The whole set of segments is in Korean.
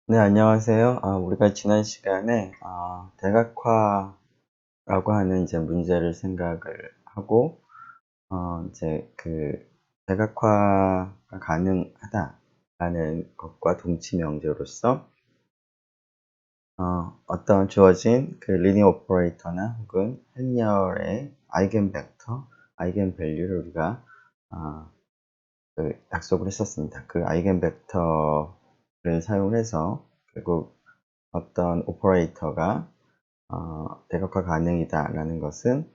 네, 안녕하세요. 우리가 지난 시간에 대각화라고 하는 이제 문제를 생각을 하고, 이제 그 대각화가 가능하다라는 것과 동치 명제로서 어떤 주어진 그 리니어 오퍼레이터나 혹은 행렬의 아이겐 벡터, 아이겐 밸류를 우리가 어, 약속을 했었습니다. 그 아이겐 벡터를 사용해서 결국 어떤 오퍼레이터가 대각화 가능이다라는 것은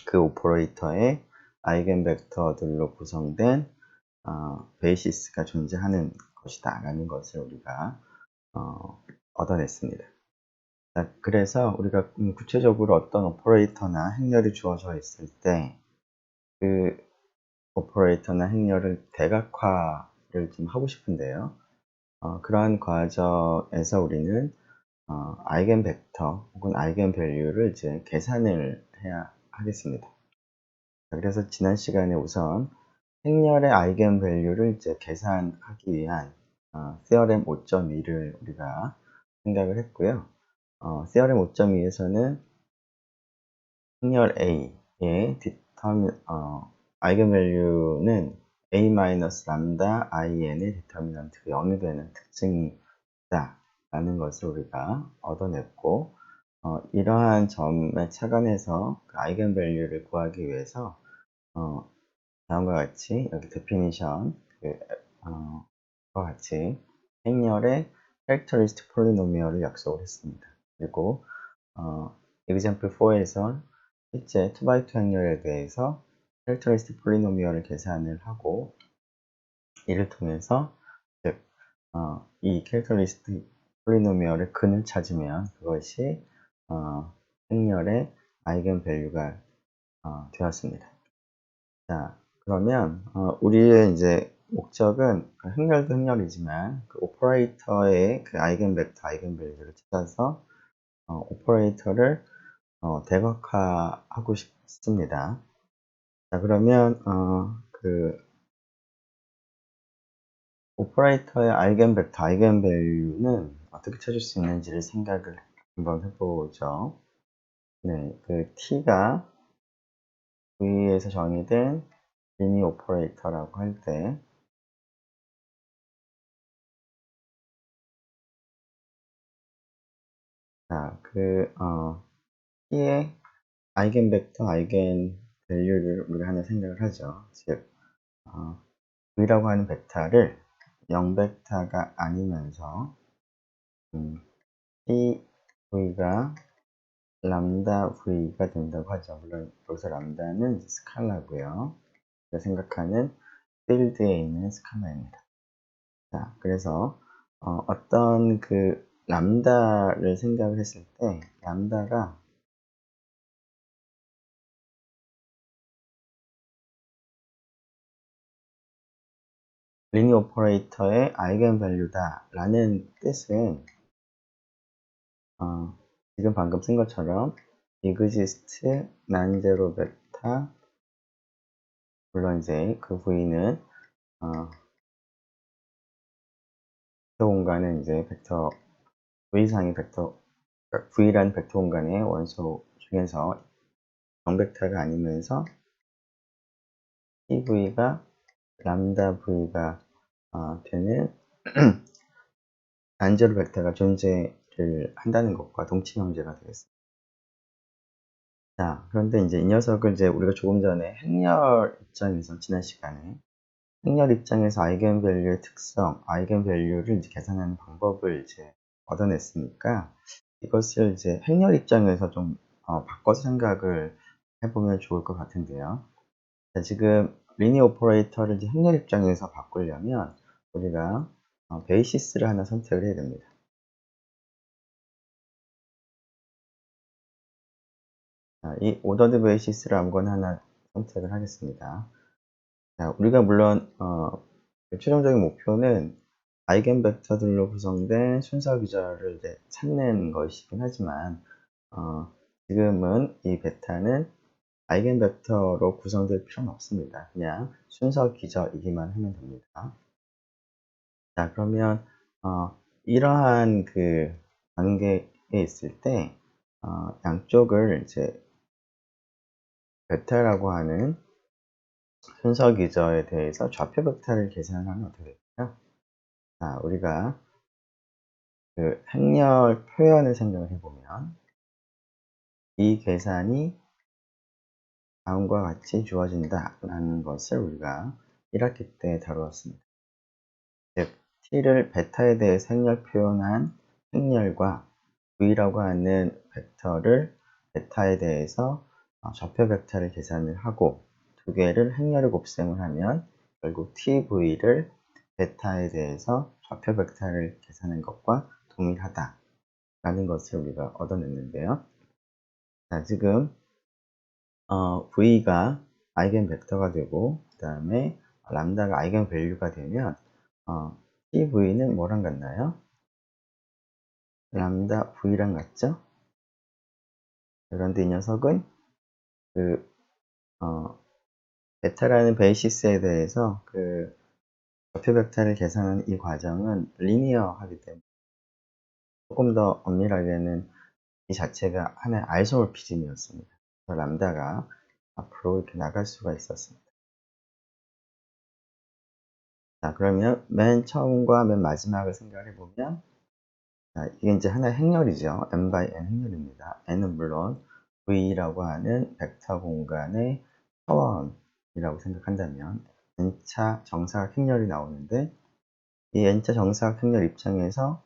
그 오퍼레이터의 아이겐 벡터들로 구성된 베이시스가 존재하는 것이다라는 것을 우리가 얻어냈습니다. 자, 그래서 우리가 구체적으로 어떤 오퍼레이터나 행렬이 주어져 있을 때 그 오퍼레이터나 행렬을 대각화를 좀 하고 싶은데요. 그러한 과정에서 우리는 아이겐 벡터 혹은 아이겐 밸류를 이제 계산을 해야 하겠습니다. 그래서 지난 시간에 우선 행렬의 아이겐 밸류를 이제 계산하기 위한 theorem 5.2를 우리가 생각을 했고요. theorem 5.2에서는 행렬 A의 아이겐 밸류는 a-람다 in의 디터미넌트가 0이 되는 특징이 있다라는 것을 우리가 얻어냈고, 이러한 점에 착안해서 그 아이겐 밸류를 구하기 위해서 다음과 같이 여기 데피니션 과 같이 행렬의 캐릭터리스틱 폴리노미얼을 약속을 했습니다. 그리고 example 4에서 실제 2x2 행렬에 대해서 캐릭터리스틱 폴리노미얼을 계산을 하고 이를 통해서 즉 이 캐릭터리스틱 폴리노미얼의 근을 찾으면 그것이 행렬의 아이겐 밸류가 되었습니다. 자, 그러면 우리의 이제 목적은 그 행렬도 행렬이지만 그 오퍼레이터의 그 아이겐 벡터, 아이겐 밸류를 찾아서 오퍼레이터를 대각화하고 싶습니다. 자, 그러면 그 오퍼레이터의 아이겐 벡터, 아이겐 밸류는 어떻게 찾을 수 있는지를 생각을 한번 해보죠. 네, 그 t가 V에서 정의된 리니어 오퍼레이터라고 할 때, 자, t의 아이겐 벡터, 아이겐 밸류를 우리가 하나 생각을 하죠. 즉, V라고 하는 벡터를 0벡터가 아니면서 V가 람다 V가 된다고 하죠. 물론 여기서 람다는 스칼라고요. 우리가 생각하는 필드에 있는 스칼라입니다. 자, 그래서 어떤 그 람다를 생각을 했을 때 람다가 리니어 오퍼레이터의 아이겐 밸류다 라는 뜻은 지금 방금 쓴 것처럼 exist non-zero 벡터, 물론 이제 그 V는 벡터 공간은 이제 벡터 V상의 벡터 V라는 벡터 공간의 원소 중에서 0벡터가 아니면서 TV가 람다 V가 되는 난제로 벡터가 존재를 한다는 것과 동치 명제가 되겠습니다. 자, 그런데 이제 이 녀석을 이제 우리가 조금 전에 행렬 입장에서 지난 시간에 행렬 입장에서 아이겐 밸류의 특성, 아이겐 밸류를 이제 계산하는 방법을 이제 얻어냈으니까 이것을 이제 행렬 입장에서 좀 바꿔서 생각을 해보면 좋을 것 같은데요. 자, 지금 리니어 오퍼레이터를 이제 행렬 입장에서 바꾸려면 우리가 베이시스를 하나 선택을 해야 됩니다. 자, 이 오더드 베이시스를 아무거나 하나 선택을 하겠습니다. 자, 우리가 물론 최종적인 목표는 아이겐 벡터들로 구성된 순서 기저를 이제 찾는 것이긴 하지만 지금은 이 베타는 아이겐 벡터로 구성될 필요는 없습니다. 그냥 순서 기저이기만 하면 됩니다. 자, 그러면 이러한 그 관계에 있을 때 양쪽을 이제 베타라고 하는 순서 기저에 대해서 좌표 벡터를 계산하면 어떻게 될까요? 자, 우리가 그 행렬 표현을 생각을 해보면 이 계산이 다음과 같이 주어진다라는 것을 우리가 1학기 때 다루었습니다. 즉, t를 베타에 대해서 행렬 표현한 행렬과 v라고 하는 벡터를 베타에 대해서 좌표 벡터를 계산을 하고 두 개를 행렬을 곱셈을 하면 결국 tv를 베타에 대해서 좌표 벡터를 계산한 것과 동일하다라는 것을 우리가 얻어냈는데요. 자, 지금 v가 아이겐 벡터가 되고 그 다음에 람다가 아이겐 밸류가 되면 tv는 뭐랑 같나요? 람다 v랑 같죠? 그런데 이 녀석은 그 베타라는 베이시스에 대해서 그 좌표 벡터를 계산하는 이 과정은 리니어하기 때문에 조금 더 엄밀하게는 이 자체가 하나의 아이소모피즘이었습니다. 그래서 람다가 앞으로 이렇게 나갈 수가 있었습니다. 자, 그러면 맨 처음과 맨 마지막을 생각해 보면 이게 이제 하나의 행렬이죠. n by n 행렬입니다. n은 물론 v라고 하는 벡터 공간의 차원이라고 생각한다면 n차 정사각 행렬이 나오는데 이 n차 정사각 행렬 입장에서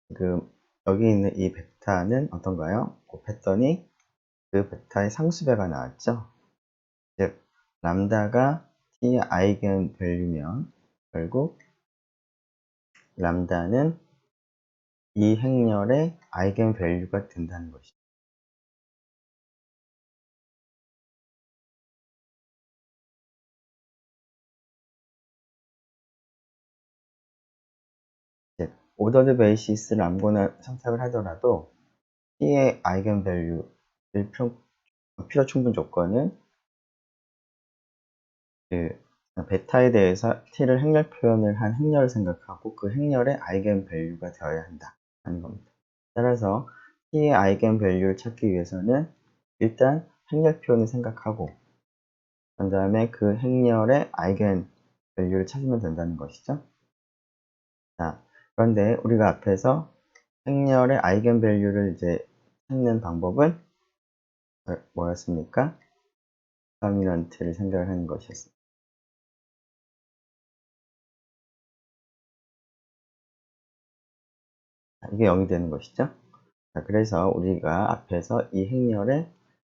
지금 여기 있는 이 벡터는 어떤가요? 곱했더니 그 벡터의 상수배가 나왔죠. 즉 람다가 t의 아이겐 밸류면 결국 람다는 이 행렬의 아이겐 밸류가 된다는 것이죠. 즉 오더드 베이시스를 아무거나 선택을 하더라도 t의 아이겐 밸류를 필요 충분 조건은 그 베타에 대해서 t를 행렬 표현을 한 행렬을 생각하고 그 행렬의 아이겐 밸류가 되어야 한다는 겁니다. 따라서 t의 아이겐 밸류를 찾기 위해서는 일단 행렬 표현을 생각하고 그 다음에 그 행렬의 아이겐 밸류를 찾으면 된다는 것이죠. 자, 그런데 우리가 앞에서 행렬의 아이겐 밸류를 이제 찾는 방법은 뭐였습니까? 디터미넌트를 생각을 하는 것이었습니다. 이게 0이 되는 것이죠. 자, 그래서 우리가 앞에서 이 행렬의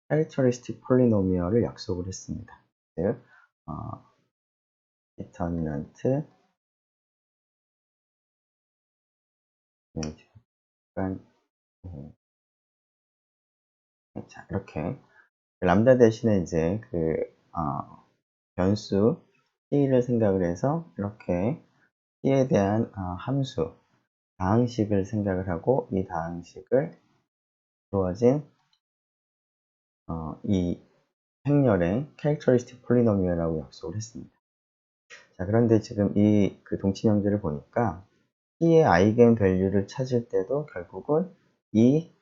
캐릭터리스틱 폴리노미얼을 약속을 했습니다. 즉, 디터미넌트 자, 이렇게 람다 대신에 이제 그 변수 t를 생각을 해서 이렇게 t에 대한 함수 다항식을 생각을 하고 이 다항식을 주어진 이 행렬의 캐릭터리스틱 폴리노미얼이라고 약속을 했습니다. 자, 그런데 지금 이 그 동치명제를 보니까 t의 아이겐 밸류를 찾을 때도 결국은 이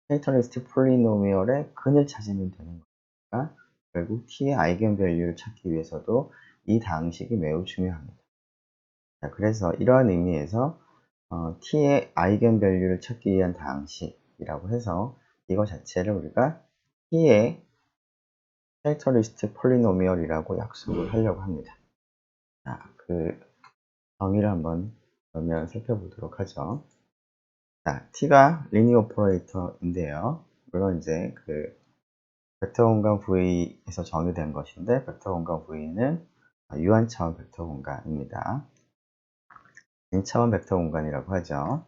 캐릭터리스틱 폴리노미얼의 근을 찾으면 되는 거니까 결국 t의 아이겐 밸류를 찾기 위해서도 이 다항식이 매우 중요합니다. 자, 그래서 이러한 의미에서 t의 아이겐 밸류를 찾기 위한 다항식이라고 해서 이거 자체를 우리가 t의 캐릭터리스틱 폴리노미얼이라고 약속을 하려고 합니다. 자, 그 정의를 한번 그러면 살펴보도록 하죠. 자, t가 리니어 오퍼레이터인데요. 물론 이제 그 벡터 공간 V에서 정의된 것인데 벡터 공간 V는 유한차원 벡터 공간입니다. n차원 벡터 공간이라고 하죠.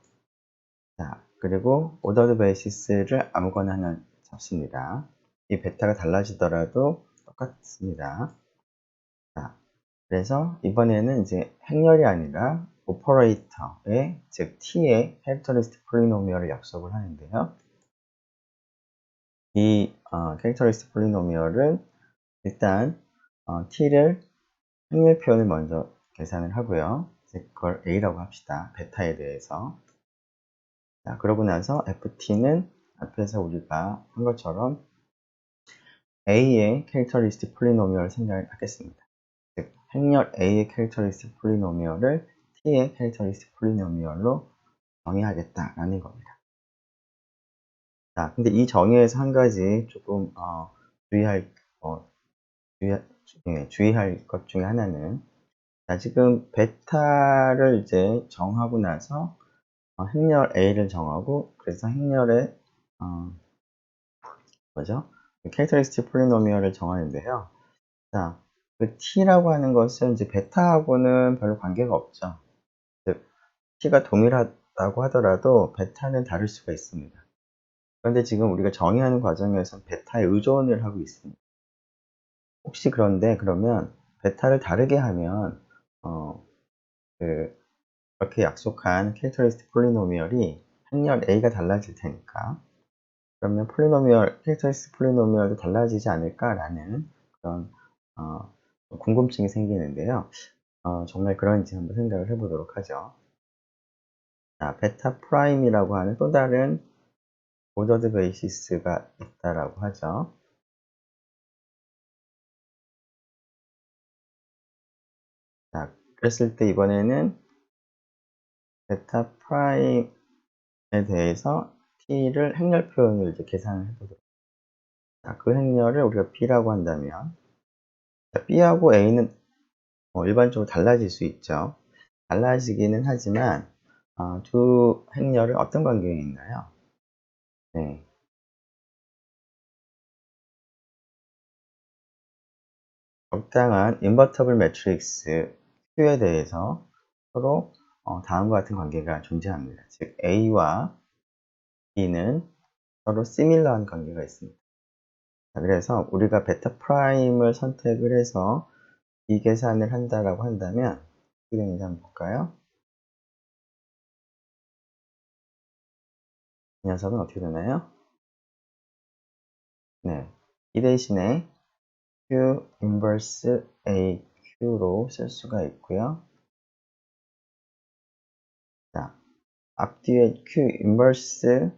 자, 그리고 오더드 베이시스를 아무거나 하나 잡습니다. 이 베타가 달라지더라도 똑같습니다. 자, 그래서 이번에는 이제 행렬이 아니라 오퍼레이터의 즉 t의 캐릭터리스틱 폴리노미얼을 약속을 하는데요. 이 캐릭터리스틱 폴리노미얼은 일단 t를 행렬 표현을 먼저 계산을 하고요. 그걸 A라고 합시다. 베타에 대해서. 자, 그러고 나서 FT는 앞에서 우리가 한 것처럼 A의 캐릭터리스틱 폴리노미얼을 생각을 하겠습니다. 즉, 행렬 A의 캐릭터리스틱 폴리노미얼을 T의 캐릭터리스틱 폴리노미얼로 정의하겠다라는 겁니다. 자, 근데 이 정의에서 한 가지 조금 주의할 주의할 것 중에 하나는, 자, 지금 베타를 이제 정하고 나서 행렬 A를 정하고, 그래서 행렬의 캐릭터리스틱 폴리노미얼을 정하는데요. 자, 그 t라고 하는 것은 이제 베타하고는 별로 관계가 없죠. 즉, t가 동일하다고 하더라도 베타는 다를 수가 있습니다. 그런데 지금 우리가 정의하는 과정에서 베타에 의존을 하고 있습니다. 혹시 그런데 그러면 베타를 다르게 하면 이렇게 약속한 캐릭터리스틱 폴리노미얼이 행렬 A가 달라질 테니까, 그러면 캐릭터리스틱 폴리노미얼도 달라지지 않을까라는 그런 궁금증이 생기는데요. 정말 그런지 한번 생각을 해보도록 하죠. 자, 베타 프라임이라고 하는 또 다른 오더드 베이시스가 있다라고 하죠. 자, 그랬을 때 이번에는 베타 프라임에 대해서 t를 행렬 표현을 이제 계산을 해보도록. 자, 그 행렬을 우리가 b라고 한다면, 자, b하고 a는 일반적으로 달라질 수 있죠. 달라지기는 하지만 두 행렬은 어떤 관계에 있나요? 네. 적당한 인버터블 매트릭스 Q에 대해서 서로 다음과 같은 관계가 존재합니다. 즉, A와 B는 서로 시밀러한 관계가 있습니다. 자, 그래서 우리가 베타 프라임을 선택을 해서 이 계산을 한다라고 한다면 어떻게 되는지 한번 볼까요? 이 녀석은 어떻게 되나요? 네, 이 대신에 Q 인버스 AQ로 쓸 수가 있고요. 자, 앞뒤에 Q 인버스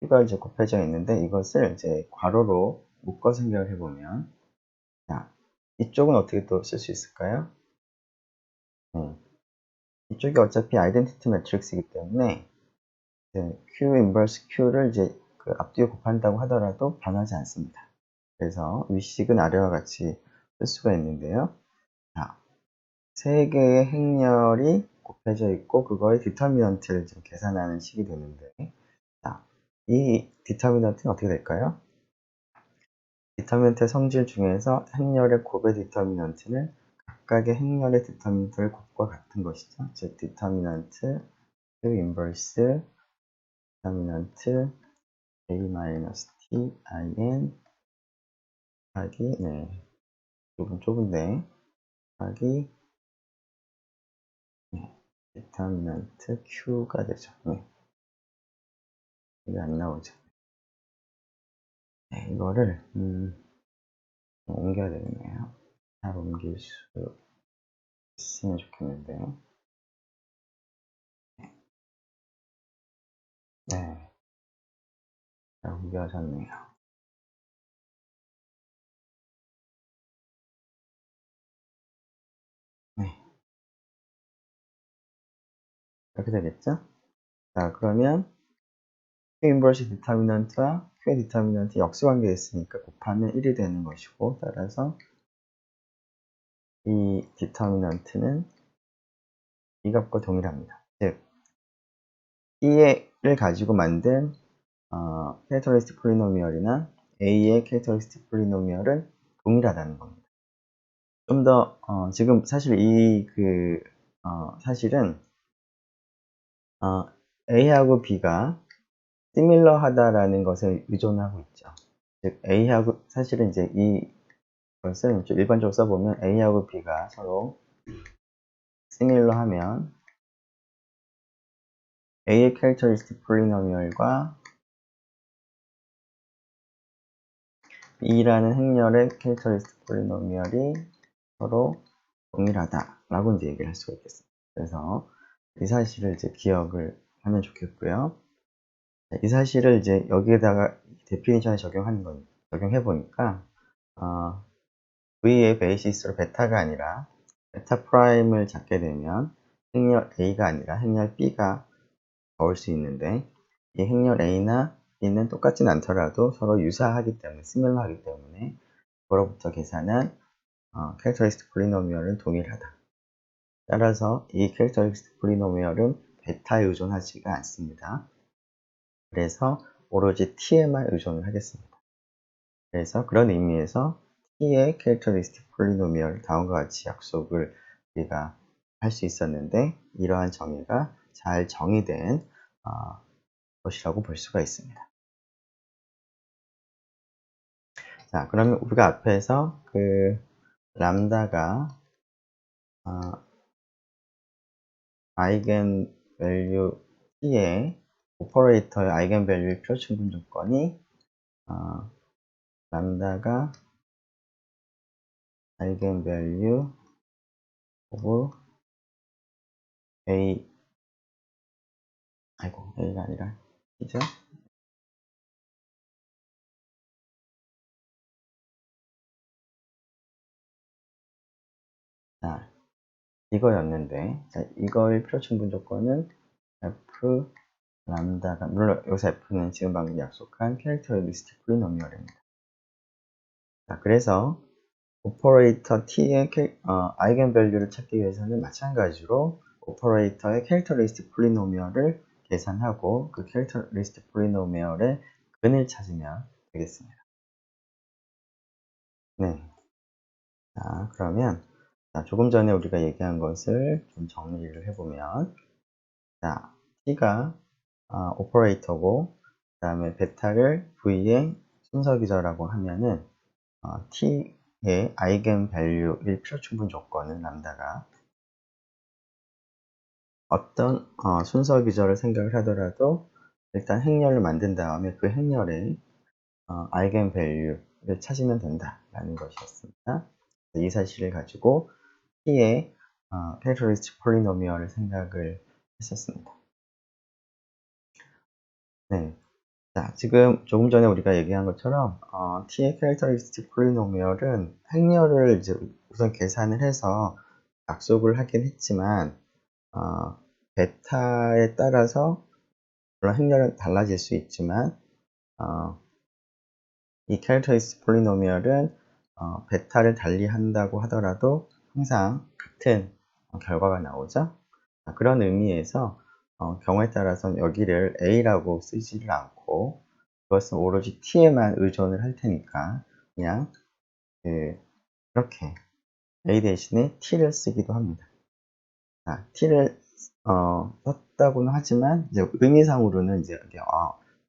Q가 이제 곱해져 있는데, 이것을 이제 괄호로 묶어 생각을 해보면, 자, 이쪽은 어떻게 또 쓸 수 있을까요? 이쪽이 어차피 아이덴티티 매트릭스이기 때문에 Q 인버스 Q를 이제 그 앞뒤에 곱한다고 하더라도 변하지 않습니다. 그래서 위식은 아래와 같이 쓸 수가 있는데요. 자, 세 개의 행렬이 곱해져 있고 그거의 디터미넌트를 지금 계산하는 식이 되는데, 자, 이 디터미넌트는 어떻게 될까요? 디터미넌트의 성질 중에서 행렬의 곱의 디터미넌트는 각각의 행렬의 디터미넌트의 곱과 같은 것이죠. 즉, 디터미넌트 Q 인버스 디터미넌트 A-T IN 하기, 조금 좁은데, 하기, 디터미넌트 Q가 되죠. 이게 안 나오죠. 이거를 옮겨야 되겠네요. 잘 옮길 수 있으면 좋겠는데요. 네, 잘 옮겨졌네요. 네, 이렇게 되겠죠? 자, 그러면 Q 인버스 디터미넌트와 Q의 디터미넌트 역수관계에 있으니까 곱하면 1이 되는 것이고, 따라서 이 디터미넌트는 이 값과 동일합니다. 즉, E를 가지고 만든 캐릭터리스틱 폴리노미얼이나 A의 캐릭터리스틱 폴리노미얼은 동일하다는 겁니다. 좀 더 지금 사실 사실은 A하고 B가 시밀러하다라는 것에 의존하고 있죠. 즉, A하고 사실은 이제 이것을 좀 일반적으로 써보면 A하고 B가 서로 시밀러하면 A의 캐릭터리스틱 폴리노미얼과 B라는 행렬의 캐릭터리스틱 폴리노미얼이 서로 동일하다라고 이제 얘기를 할 수가 있겠습니다. 그래서 이 사실을 이제 기억을 하면 좋겠고요. 이 사실을 이제 여기에다가 데피니션에 적용해 보니까, V의 베이시스로 베타가 아니라 베타 프라임을 잡게 되면 행렬 A가 아니라 행렬 B가 나올 수 있는데, 이 행렬 A나 B는 똑같진 않더라도 서로 유사하기 때문에, 시밀러하기 때문에 그로부터 계산한 캐릭터리스틱 폴리노미얼은 동일하다. 따라서 이 캐릭터리스틱 폴리노미얼은 베타에 의존하지가 않습니다. 그래서 오로지 t에만 의존을 하겠습니다. 그래서 그런 의미에서 t의 캐릭터리스틱 폴리노미얼 다음과 같이 약속을 우리가 할 수 있었는데, 이러한 정의가 잘 정의된 것이라고 볼 수가 있습니다. 자, 그러면 우리가 앞에서 그 람다가 아이겐 밸류 t의 오퍼레이터의 아이겐 밸류의 표준분 조건이 람다가 아이겐 밸류 오브 a a가 아니라 이죠? 자, 이거였는데, 자, 이거의 표준분 조건은 f 람다가, 물론 여기서 f는 지금 방금 약속한 캐릭터리스틱 폴리노미얼입니다. 자, 그래서 오퍼레이터 t의 아이겐 밸류를 찾기 위해서는 마찬가지로 오퍼레이터의 캐릭터리스틱 폴리노미얼을 계산하고 그 캐릭터리스틱 폴리노미얼의 근을 찾으면 되겠습니다. 네. 자, 그러면 조금 전에 우리가 얘기한 것을 좀 정리를 해보면, 자, t가 오퍼레이터고, 그 다음에 베타를 v의 순서기저라고 하면은 t의 아이겐 밸류일 필요충분 조건은 람다가 어떤 순서기저를 생각을 하더라도 일단 행렬을 만든 다음에 그 행렬의 아이겐 밸류를 찾으면 된다라는 것이었습니다. 이 사실을 가지고 t의 캐릭터리스틱 폴리노미얼을 생각을 했었습니다. 네. 자, 지금 조금 전에 우리가 얘기한 것처럼 t의 캐릭터리스틱 폴리노미얼은 행렬을 이제 우선 계산을 해서 약속을 하긴 했지만 베타에 따라서 물론 행렬은 달라질 수 있지만 이 캐릭터리스틱 폴리노미얼은 베타를 달리한다고 하더라도 항상 같은 결과가 나오죠. 그런 의미에서 경우에 따라서는 여기를 A라고 쓰지를 않고 그것은 오로지 T에만 의존을 할 테니까 그냥 이렇게 A 대신에 T를 쓰기도 합니다. T를 썼다고는 하지만 이제 의미상으로는 이제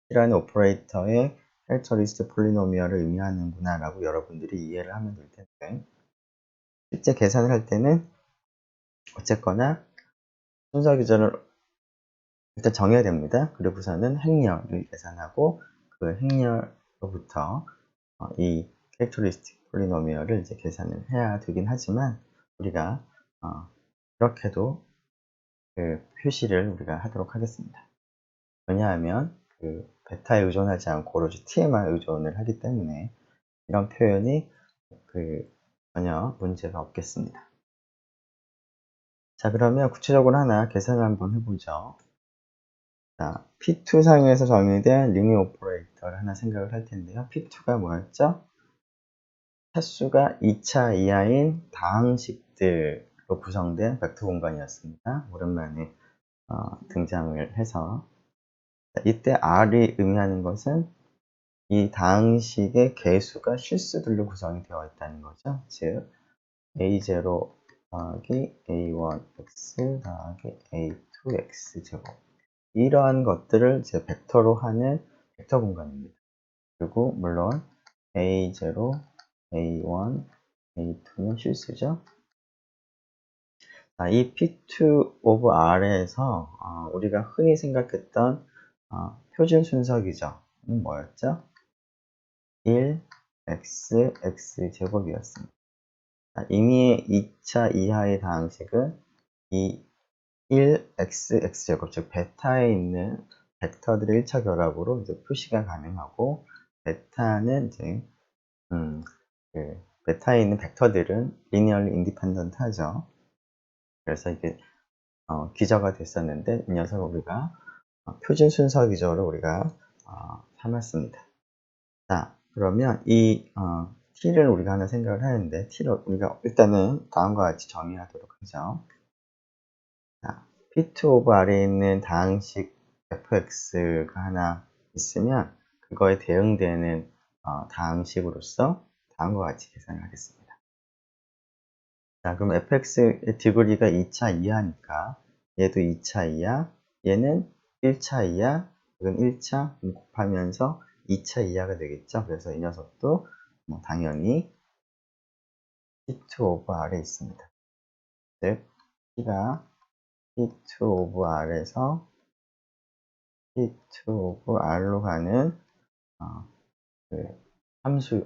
T라는 오퍼레이터의 캐릭터리스틱 폴리노미얼을 의미하는구나 라고 여러분들이 이해를 하면 될 텐데, 실제 계산을 할 때는 어쨌거나 순서 기준을 일단 정해야 됩니다. 그리고서는 행렬을 계산하고 그 행렬로부터 이 캐릭터리스틱 폴리노미얼을 이제 계산을 해야 되긴 하지만 우리가 이렇게도 그 표시를 우리가 하도록 하겠습니다. 왜냐하면 그 베타에 의존하지 않고 오로지 t에만 의존을 하기 때문에 이런 표현이 전혀 문제가 없겠습니다. 자, 그러면 구체적으로 하나 계산을 한번 해보죠. 자, P2 상에서 정의된 리니어 오퍼레이터를 하나 생각을 할 텐데요. P2가 뭐였죠? 차수가 2차 이하인 다항식들로 구성된 벡터 공간이었습니다. 오랜만에 등장을 해서, 이때 R이 의미하는 것은 이 다항식의 개수가 실수들로 구성이 되어 있다는 거죠. 즉 A0 더하기 A1x 더하기 A2x 제곱, 이러한 것들을 제 벡터로 하는 벡터 공간입니다. 그리고 물론 A0, A1, A2는 실수죠. 이 P2 of R에서 우리가 흔히 생각했던 표준 순서기저는 뭐였죠? 1, x, x 제곱이었습니다. 이미의 2차 이하의 다항식은 이 1xx제곱, 즉 베타에 있는 벡터들의 1차 결합으로 이제 표시가 가능하고, 베타는 이제 베타에 있는 벡터들은 리니얼리 인디펜던트하죠. 그래서 이게 기저가 됐었는데 이 녀석을 우리가 표준 순서 기저로 우리가 삼았습니다. 자, 그러면 이 t를 우리가 하나 생각을 하는데, t를 우리가 일단은 다음과 같이 정의하도록 하죠. 자, P2 오브 R에 있는 다항식 fx가 하나 있으면 그거에 대응되는 다항식으로서 다음과 같이 계산을 하겠습니다. 자, 그럼 fx의 디그리가 2차 이하니까 얘도 2차 이하, 얘는 1차 이하, 이건 1차 곱하면서 2차 이하가 되겠죠. 그래서 이 녀석도 당연히 P2 오브 R에 있습니다. 즉, P가 P2 오브 R에서 P2 오브 R로 가는 그 함수이죠.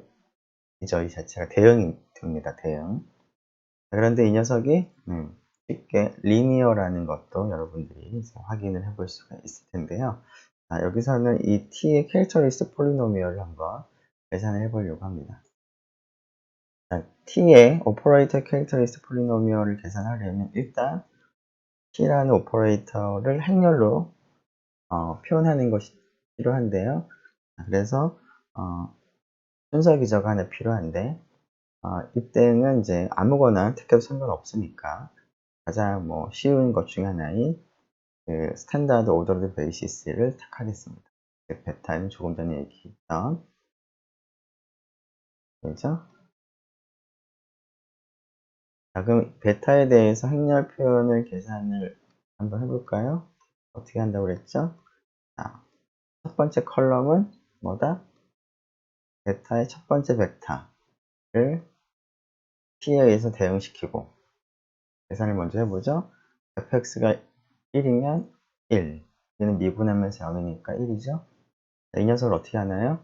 이 자체가 대응이 됩니다. 대응. 그런데 이 녀석이 쉽게 리니어라는 것도 여러분들이 확인을 해볼 수가 있을 텐데요. 자, 여기서는 이 t의 캐릭터리스틱 폴리노미얼을 한번 계산을 해보려고 합니다. 자, t의 오퍼레이터 캐릭터리스틱 폴리노미얼을 계산하려면 일단 t라는 오퍼레이터를 행렬로 표현하는 것이 필요한데요. 그래서 순서 기저가 하나 필요한데, 이때는 이제 아무거나 택해도 상관없으니까 가장 쉬운 것 중에 하나인 그 스탠다드 오더드 베이시스를 택하겠습니다. 베타는 조금 전에 얘기했던 그죠? 자, 그럼 베타에 대해서 행렬 표현을 계산을 한번 해볼까요? 어떻게 한다고 그랬죠? 자, 첫 번째 컬럼은 뭐다? 베타의 첫 번째 벡터를 t에 의해서 대응시키고 계산을 먼저 해보죠. fx가 1이면 1, 얘는 미분하면서 0이니까 1이죠. 이 녀석을 어떻게 하나요?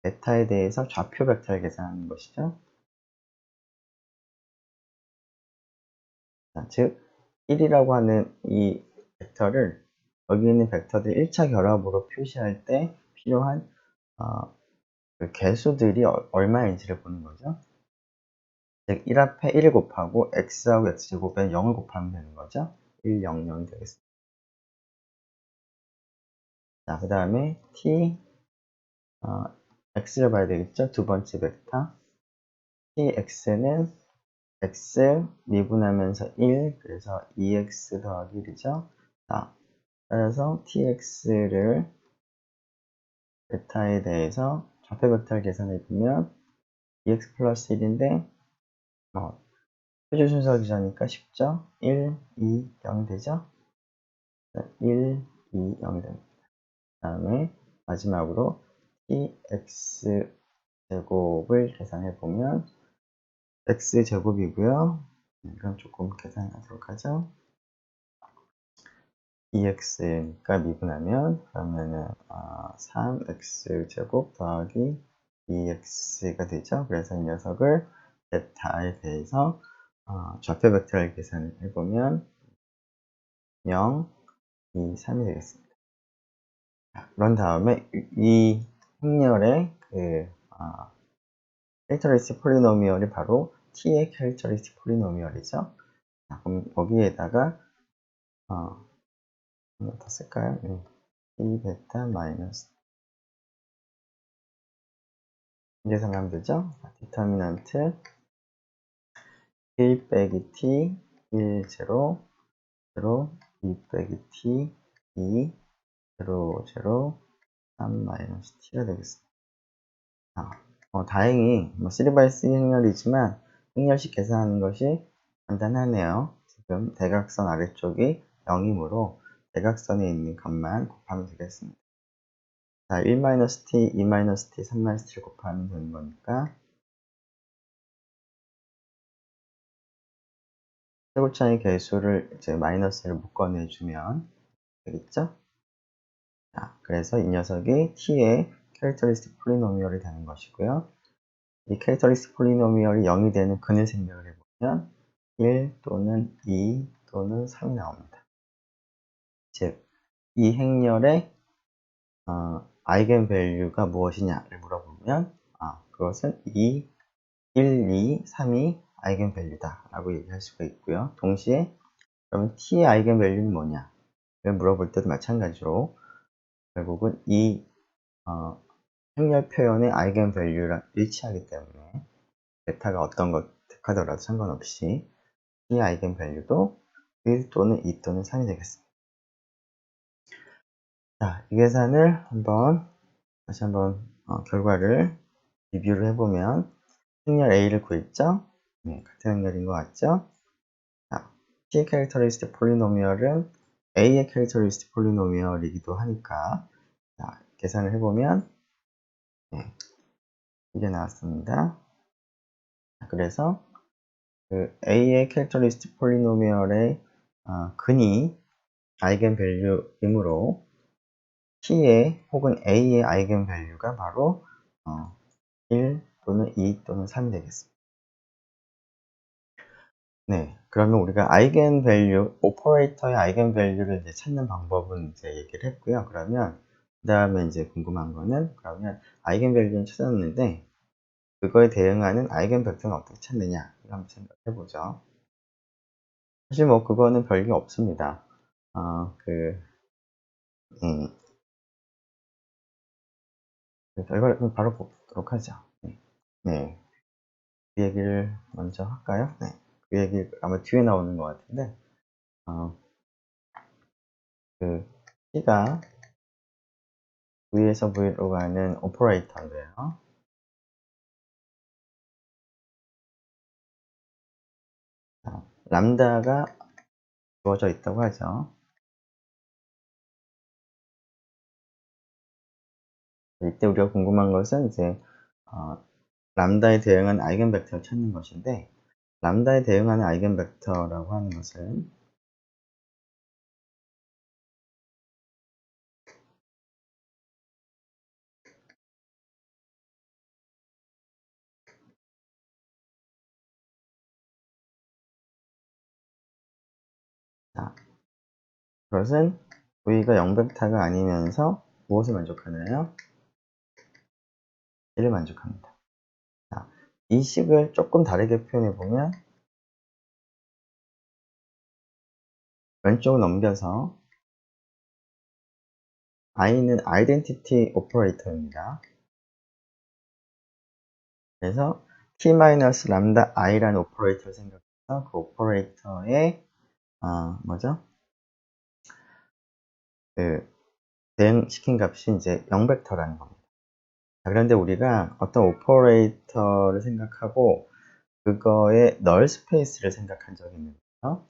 베타에 대해서 좌표 벡터를 계산하는 것이죠. 자, 즉 1이라고 하는 이 벡터를 여기 있는 벡터들 1차 결합으로 표시할 때 필요한 그 개수들이 얼마인지를 보는 거죠. 즉 1 앞에 1을 곱하고 x하고 x제곱에 0을 곱하면 되는 거죠. 1, 0, 0이 되겠습니다. 자, 그 다음에 t x를 봐야 되겠죠. 두 번째 벡터 tx는 x 미분하면서 1, 그래서 2x 더하기 1이죠. 자, 따라서 tx를 베타에 대해서 좌표 벡터를 계산해 보면 2x 플러스 1인데 표준 순서 기저니까 쉽죠? 1, 2, 0이 되죠? 1, 2, 0이 됩니다. 그 다음에 마지막으로 tx 제곱을 계산해 보면 x 제곱이고요. 그럼 조금 계산하도록 하죠. 2x니까 미분하면 그러면은 3x 제곱 더하기 2x가 되죠. 그래서 이 녀석을 베타에 대해서 좌표 벡터를 계산해 보면 0, 2, 3이 되겠습니다. 그런 다음에 이 행렬의 그 캐릭터리스틱 폴리노미얼이 바로 t의 캐릭터리스틱 폴리노미얼이죠. 그럼 여기에다가 하나 더 쓸까요? t 베타 마이너스 계산하면 되죠. 디터미넌트 1 빼기 t 1 0 0 2 빼기 t 2 0 0 3 마이너스 t가 되겠습니다. 다행히 3x 행렬이지만 행렬식 계산하는 것이 간단하네요. 지금 대각선 아래쪽이 0이므로 대각선에 있는 값만 곱하면 되겠습니다. 자, 1-t, 2-t, 3-t를 곱하면 되는 거니까 최고차의 개수를 이제 마이너스를 묶어내주면 되겠죠? 자, 그래서 이 녀석이 t의 캐릭터리스틱 폴리노미얼이 되는 것이고요. 이 캐릭터리스틱 폴리노미얼이 0이 되는 근을 생각을 해보면 1 또는 2 또는 3이 나옵니다. 즉, 이 행렬의 아이겐 밸류가 무엇이냐를 물어보면 그것은 2, 1, 2, 3이 아이겐 밸류다 라고 얘기할 수가 있고요. 동시에 그러면 t의 아이겐 밸류는 뭐냐를 물어볼 때도 마찬가지로 결국은 이 행렬 표현의 아이겐 밸류랑 일치하기 때문에 베타가 어떤 것 하더라도 상관없이 이 아이겐 밸류도 1 또는 2 또는 3이 되겠습니다. 자, 이 계산을 다시 한번 결과를 리뷰를 해보면 행렬 A를 구했죠? 네, 같은 행렬인 것 같죠? 자, T의 캐릭터리스틱 폴리노미얼은 A의 캐릭터리스틱 폴리노미얼이기도 하니까 자, 계산을 해보면 네, 이게 나왔습니다. 그래서 그 A의 캐릭터리스틱 폴리노미얼의 근이 아이겐 밸류이므로 T의 혹은 A의 아이겐 밸류가 바로 1 또는 2 또는 3이 되겠습니다. 네, 그러면 우리가 아이겐 밸류, 오퍼레이터의 아이겐 밸류를 이제 찾는 방법은 이제 얘기를 했고요. 그러면 그 다음에 이제 궁금한 거는 그러면 아이겐 밸류는 찾았는데 그거에 대응하는 아이겐 벡터는 어떻게 찾느냐 이거 한번 생각해 보죠. 사실 뭐 그거는 별게 없습니다. 결과를 바로 보도록 하죠. 네. 네. 그 얘기를 먼저 할까요? 네. 그 얘기 아마 뒤에 나오는 것 같은데, 그 T가 V에서 V로 가는 오퍼레이터인데요. 람다가 주어져 있다고 하죠. 이때 우리가 궁금한 것은 이제 람다에 대응한 아이겐 벡터를 찾는 것인데, 람다에 대응하는 아이겐 벡터라고 하는 것은 자, 그것은 V가 0벡터가 아니면서 무엇을 만족하나요? 1을 만족합니다. 자, 이 식을 조금 다르게 표현해 보면 왼쪽을 넘겨서 i는 아이덴티티 오퍼레이터입니다. 그래서 t-람다 i라는 오퍼레이터를 생각해서 그 오퍼레이터의 뭐죠? 그 대응시킨 값이 이제 0벡터라는 겁니다. 자, 그런데 우리가 어떤 오퍼레이터를 생각하고 그거의 널 스페이스를 생각한 적이 있는데요.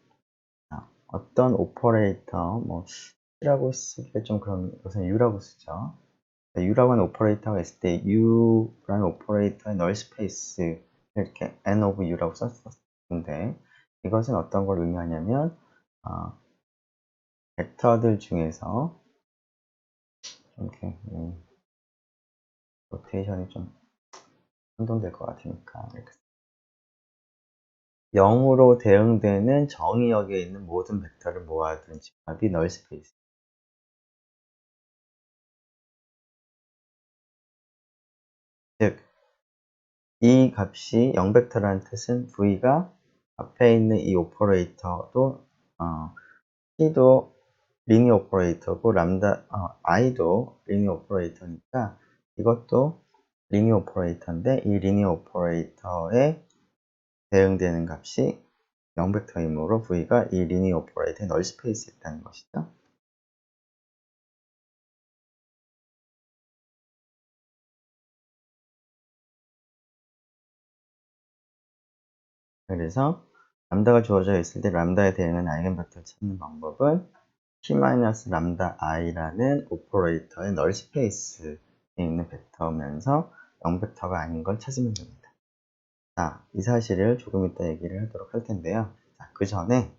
어떤 오퍼레이터, 뭐 C라고 쓰기가 좀 그런 것은 U라고 쓰죠. U라고 하는 오퍼레이터가 있을 때 U라는 오퍼레이터의 널 스페이스 이렇게 N of U라고 썼었는데 이것은 어떤 걸 의미하냐면 벡터들 중에서 이렇게 로테이션이 좀 혼동될 것 같으니까 이렇게 0으로 대응되는 정의역에 있는 모든 벡터를 모아둔 집합이 널 스페이스. 즉, 이 값이 0벡터라는 뜻은 V가 앞에 있는 이 오퍼레이터도 T도 리니어 오퍼레이터고 i도 리니어 오퍼레이터니까 이것도 리니어 오퍼레이터인데 이 리니어 오퍼레이터에 대응되는 값이 0벡터이므로 V가 이 리니어 오퍼레이터의 널 스페이스에 있다는 것이죠. 그래서 람다가 주어져 있을 때 람다에 대응하는 아이겐 벡터를 찾는 방법은 t-람다 i라는 오퍼레이터의 널 스페이스에 있는 벡터면서 0벡터가 아닌 걸 찾으면 됩니다. 자, 이 사실을 조금 이따 얘기를 하도록 할 텐데요. 자, 그 전에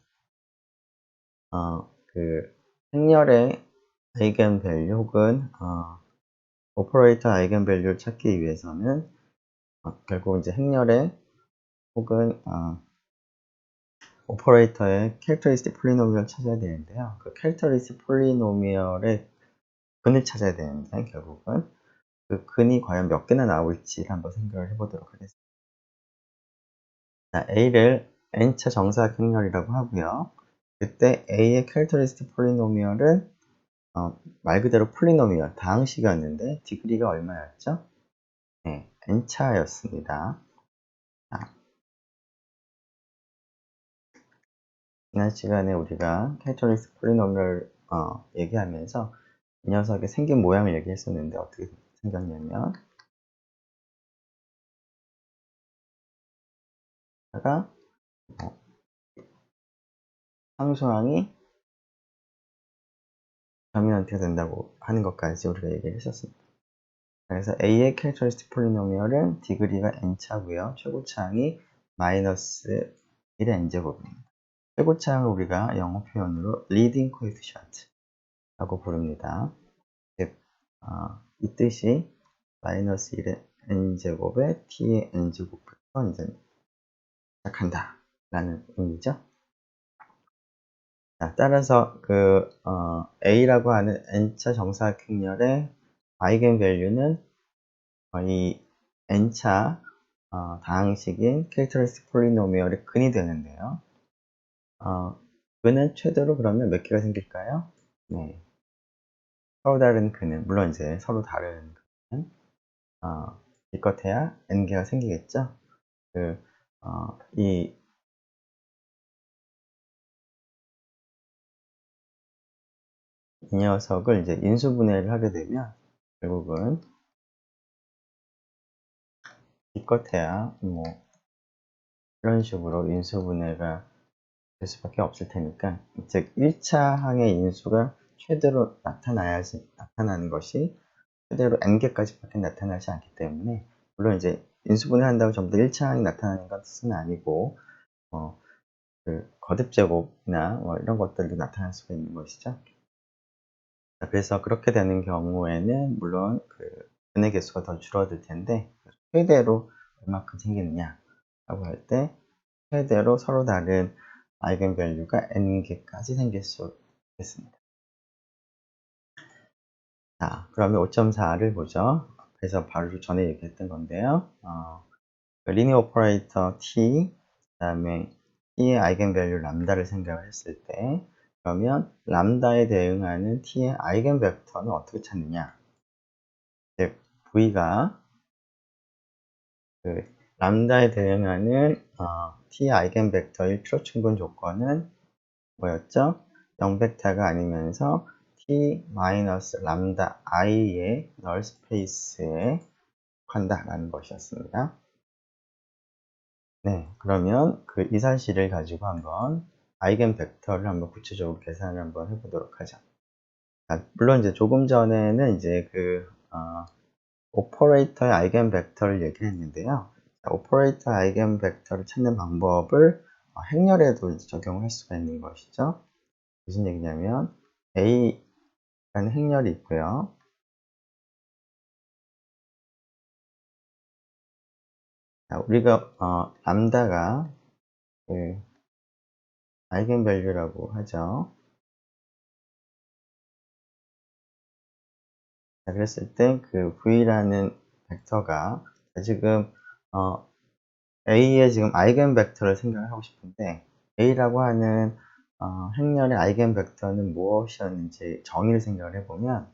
그 행렬의 아이겐 밸류 혹은 오퍼레이터 아이겐 밸류를 찾기 위해서는 결국 이제 행렬의 혹은 오퍼레이터의 캐릭터리스틱 폴리노미얼을 찾아야 되는데요. 그 캐릭터리스틱 폴리노미얼의 근을 찾아야 되는데 결국은 그 근이 과연 몇 개나 나올지를 한번 생각을 해보도록 하겠습니다. 자, A를 n차 정사각 행렬이라고 하고요. 그때 A의 캐릭터리스틱 폴리노미얼은 말 그대로 폴리노미얼, 다항식이었는데 디그리가 얼마였죠? 네, n차였습니다. 지난 시간에 우리가 캐릭터리스틱 폴리노미얼 얘기하면서 이 녀석의 생긴 모양을 얘기했었는데 어떻게 생겼냐면 가 상수항이 더미넌트가 된다고 하는 것까지 우리가 얘기를 했었습니다. 그래서 A의 캐릭터리스틱 폴리노미얼은 디그리가 n차고요. 최고차항이 마이너스 1의 n제곱입니다. 최고차항을 우리가 영어 표현으로 leading coefficient라고 부릅니다. 즉, 이 뜻이 마이너스 1의 n제곱에 t의 n제곱부터 이제 시작한다 라는 의미죠. 자, 따라서 A라고 하는 n차 정사각 행렬의 아이겐밸류는 이 n차 다항식인 캐릭터리스틱 폴리노미얼의 근이 되는데요. 근은 최대로 그러면 몇 개가 생길까요? 네. 서로 다른 근은, 물론 이제 서로 다른 근은, 기껏해야 n개가 생기겠죠? 이 녀석을 이제 인수분해를 하게 되면, 결국은 기껏해야 뭐, 이런 식으로 인수분해가 될 수밖에 없을 테니까, 즉 1차 항의 인수가 최대로 나타나는 것이 최대로 n개까지밖에 나타나지 않기 때문에, 물론 이제 인수분해 한다고 전부 다 1차 항이 나타나는 것은 아니고 그 거듭제곱이나 뭐 이런 것들도 나타날 수가 있는 것이죠. 그래서 그렇게 되는 경우에는 물론 그 근의 개수가 더 줄어들 텐데 최대로 얼마큼 생기느냐 라고 할 때 최대로 서로 다른 아이겐밸류가 n개까지 생길 수 있습니다. 자, 그러면 5.4를 보죠. 그래서 바로 전에 얘기했던 건데요. 리니어 오퍼레이터 t, 그 다음에 t의 아이겐밸류 람다를 생각을 했을 때 그러면 람다에 대응하는 t의 아이겐벡터는 어떻게 찾느냐? 즉 v가 그 람다에 대응하는 t의 아이겐벡터의 필요충분 조건은 뭐였죠? 0벡터가 아니면서 t 마이너스 람다 i의 널 스페이스에 속한다라는 것이었습니다. 네, 그러면 그 이 사실을 가지고 한번 아이겐 벡터를 한번 구체적으로 계산을 한번 해보도록 하죠. 자, 물론 이제 조금 전에는 이제 오퍼레이터의 아이겐 벡터를 얘기했는데요. 오퍼레이터 아이겐 벡터를 찾는 방법을 행렬에도 이제 적용할 수가 있는 것이죠. 무슨 얘기냐면 A라는 행렬이 있고요. 자, 우리가 람다가 그 아이겐밸류라고 하죠. 자, 그랬을 때 그 V라는 벡터가 지금 A의 지금 아이겐 벡터를 생각을 하고 싶은데 A라고 하는 행렬의 아이겐 벡터는 무엇이었는지 정의를 생각을 해보면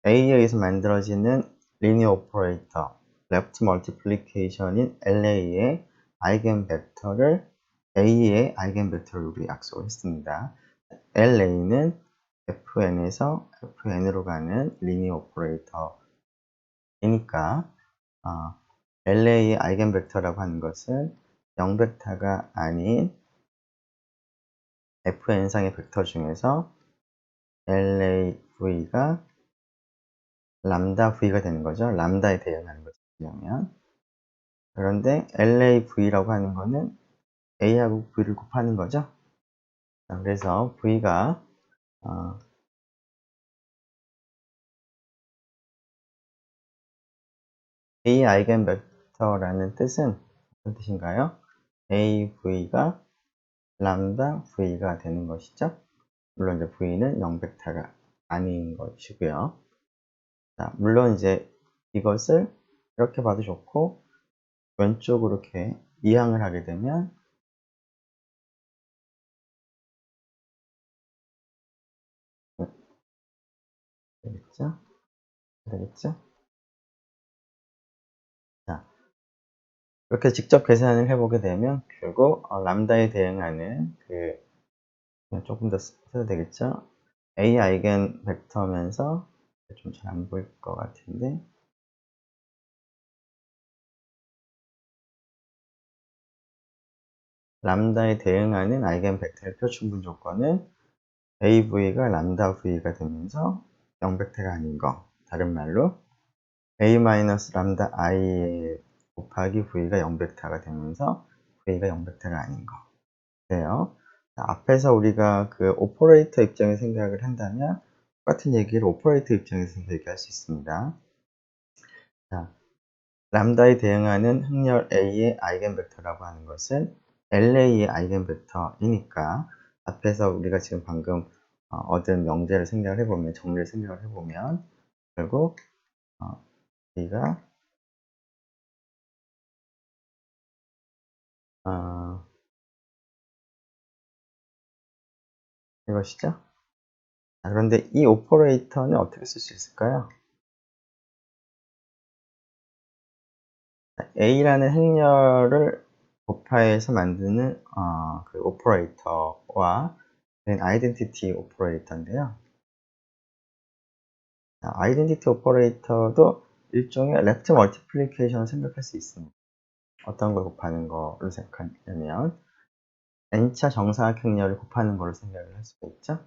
A에 의해서 만들어지는 리니어 오퍼레이터 레프트 멀티플리케이션인 LA의 아이겐 벡터를 A의 아이겐 벡터를 우리 약속을 했습니다. LA는 FN에서 FN으로 가는 리니어 오퍼레이터이니까 LA의 아이겐벡터라고 하는 것은 0벡터가 아닌 FN상의 벡터 중에서 LAV가 람다 V가 되는 거죠. 람다에 대응하는 것이 뭐냐면 그런데 LAV라고 하는 거는 A하고 V를 곱하는 거죠. 그래서 V가 A 아이겐벡터라는 뜻은 무슨 뜻인가요? AV가 람다 V가 되는 것이죠. 물론 이제 V는 0벡터가 아닌 것이고요. 자, 물론 이제 이것을 이렇게 봐도 좋고 왼쪽으로 이렇게 이항을 하게 되면 되겠죠? 되겠죠? 자, 이렇게 직접 계산을 해보게 되면 결국 람다에 대응하는 조금 더 써도 되겠죠? A 아이겐 벡터면서 좀 잘 안 보일 것 같은데 람다에 대응하는 아이겐 벡터의 표준분 조건은 AV가 람다 V가 되면서 0벡터가 아닌 거. 다른 말로 A 마이너스 람다 I 곱하기 V가 0벡터가 되면서 V가 0벡터가 아닌 거. 그래요. 앞에서 우리가 그 오퍼레이터 입장에서 생각을 한다면 똑같은 얘기를 오퍼레이터 입장에서 얘기할 수 있습니다. 자, 람다에 대응하는 행렬 A의 아이겐벡터라고 하는 것은 LA의 아이겐벡터이니까 앞에서 우리가 지금 방금 얻은 명제를 생각을 해보면 정리를 생각을 해보면 결국 B가 이것이죠. 자, 그런데 이 오퍼레이터는 어떻게 쓸 수 있을까요? A라는 행렬을 곱하해서 만드는 그 오퍼레이터와 아이덴티티 오퍼레이터인데요. 아이덴티티 오퍼레이터도 일종의 레프트 멀티플리케이션을 생각할 수 있습니다. 어떤 걸 곱하는 거로 생각하냐면 n차 정사각 행렬을 곱하는 걸로 생각을 할 수가 있죠.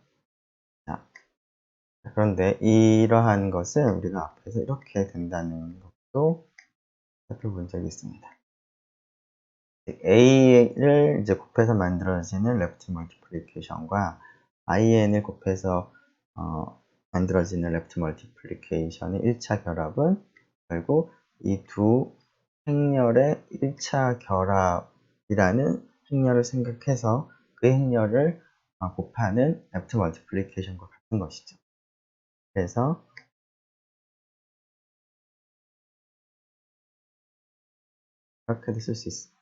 자, 그런데 이러한 것은 우리가 앞에서 이렇게 된다는 것도 살펴본 적이 있습니다. A를 이제 곱해서 만들어지는 레프트 멀티플리케이션과 IN을 곱해서 만들어지는 레프트 멀티플리케이션의 1차 결합은 결국 이 두 행렬의 1차 결합이라는 행렬을 생각해서 그 행렬을 곱하는 레프트 멀티플리케이션과 같은 것이죠. 그래서 이렇게도 쓸 수 있습니다.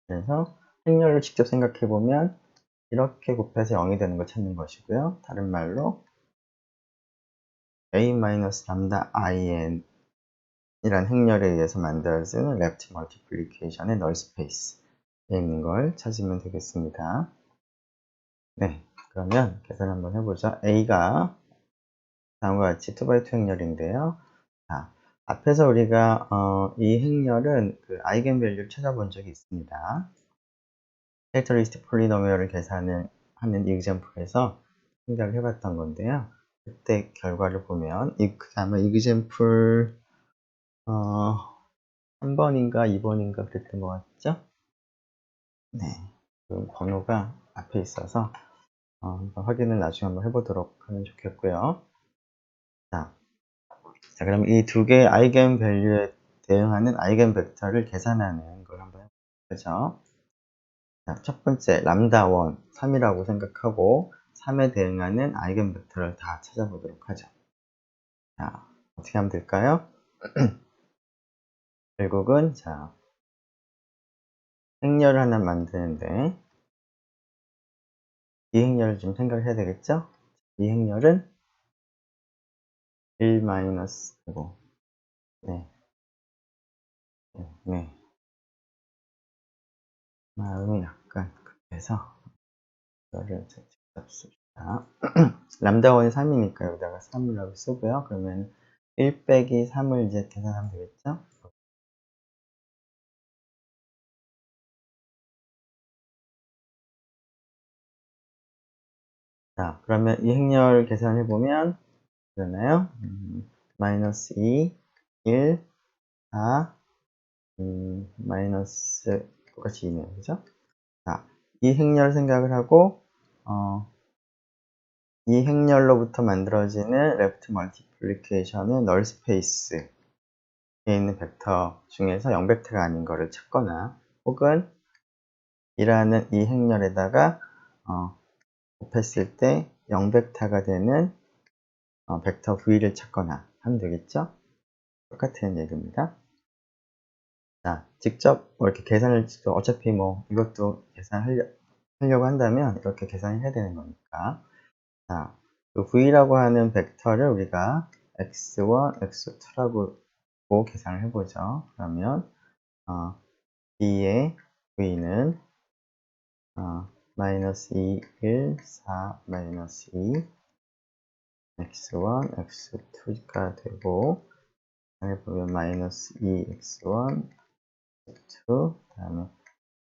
그래서 행렬을 직접 생각해 보면 이렇게 곱해서 0이 되는 걸 찾는 것이고요. 다른 말로 A-람다 IN 이란 행렬에 의해서 만들어지는 레프트 멀티플리케이션의 널 스페이스에 있는 걸 찾으면 되겠습니다. 네, 그러면 계산 한번 해보죠. A가 다음과 같이 2x2 행렬인데요. 자, 앞에서 우리가 이 행렬은 그 아이겐밸류를 찾아본 적이 있습니다. 캐릭터리스틱 폴리노미얼을 계산을 하는 이그젬플에서 생각을 해봤던 건데요. 그때 결과를 보면 아마 이그젬플 3번인가 2번인가 그랬던 것 같죠? 네, 그 번호가 앞에 있어서 한번 확인을 나중에 한번 해보도록 하면 좋겠고요. 자, 그럼 이 두 개의 아이겐 밸류에 대응하는 아이겐 벡터를 계산하는 걸 한번 해보죠. 자, 첫 번째 람다 1, 3이라고 생각하고 3에 대응하는 아이겐 벡터를 다 찾아보도록 하죠. 자, 어떻게 하면 될까요? 결국은 자, 행렬을 하나 만드는데 이 행렬을 좀 생각을 해야 되겠죠? 이 행렬은 1 마이너스 되고 네, 네. 마음이 약간 급해서 이거를 직접 씁시다. 람다1이 3이니까 여기다가 3이라고 쓰고요. 그러면 1 빼기 3을 이제 계산하면 되겠죠? 자, 그러면 이 행렬 계산해보면 되나요? 마이너스 2, 1, 4, 마이너스 똑같이 2네요. 그죠? 자, 이 행렬 생각을 하고 이 행렬로부터 만들어지는 레프트 멀티플리케이션은 널 스페이스 있는 벡터 중에서 0벡터가 아닌 거를 찾거나 혹은 이라는 이 행렬에다가 곱했을 때 0벡터가 되는 벡터 V를 찾거나 하면 되겠죠? 똑같은 얘기입니다. 자, 직접 뭐 이렇게 계산을 어차피 뭐 이것도 계산하려고 한다면 이렇게 계산을 해야 되는 거니까. 자, 그 V라고 하는 벡터를 우리가 x1, x2라고 계산을 해보죠. 그러면 B의 V는 마이너스 2, 1, 4, 마이너스 2, x1, x2가 되고 여기 보면 마이너스 2, x1, x2, 그 다음에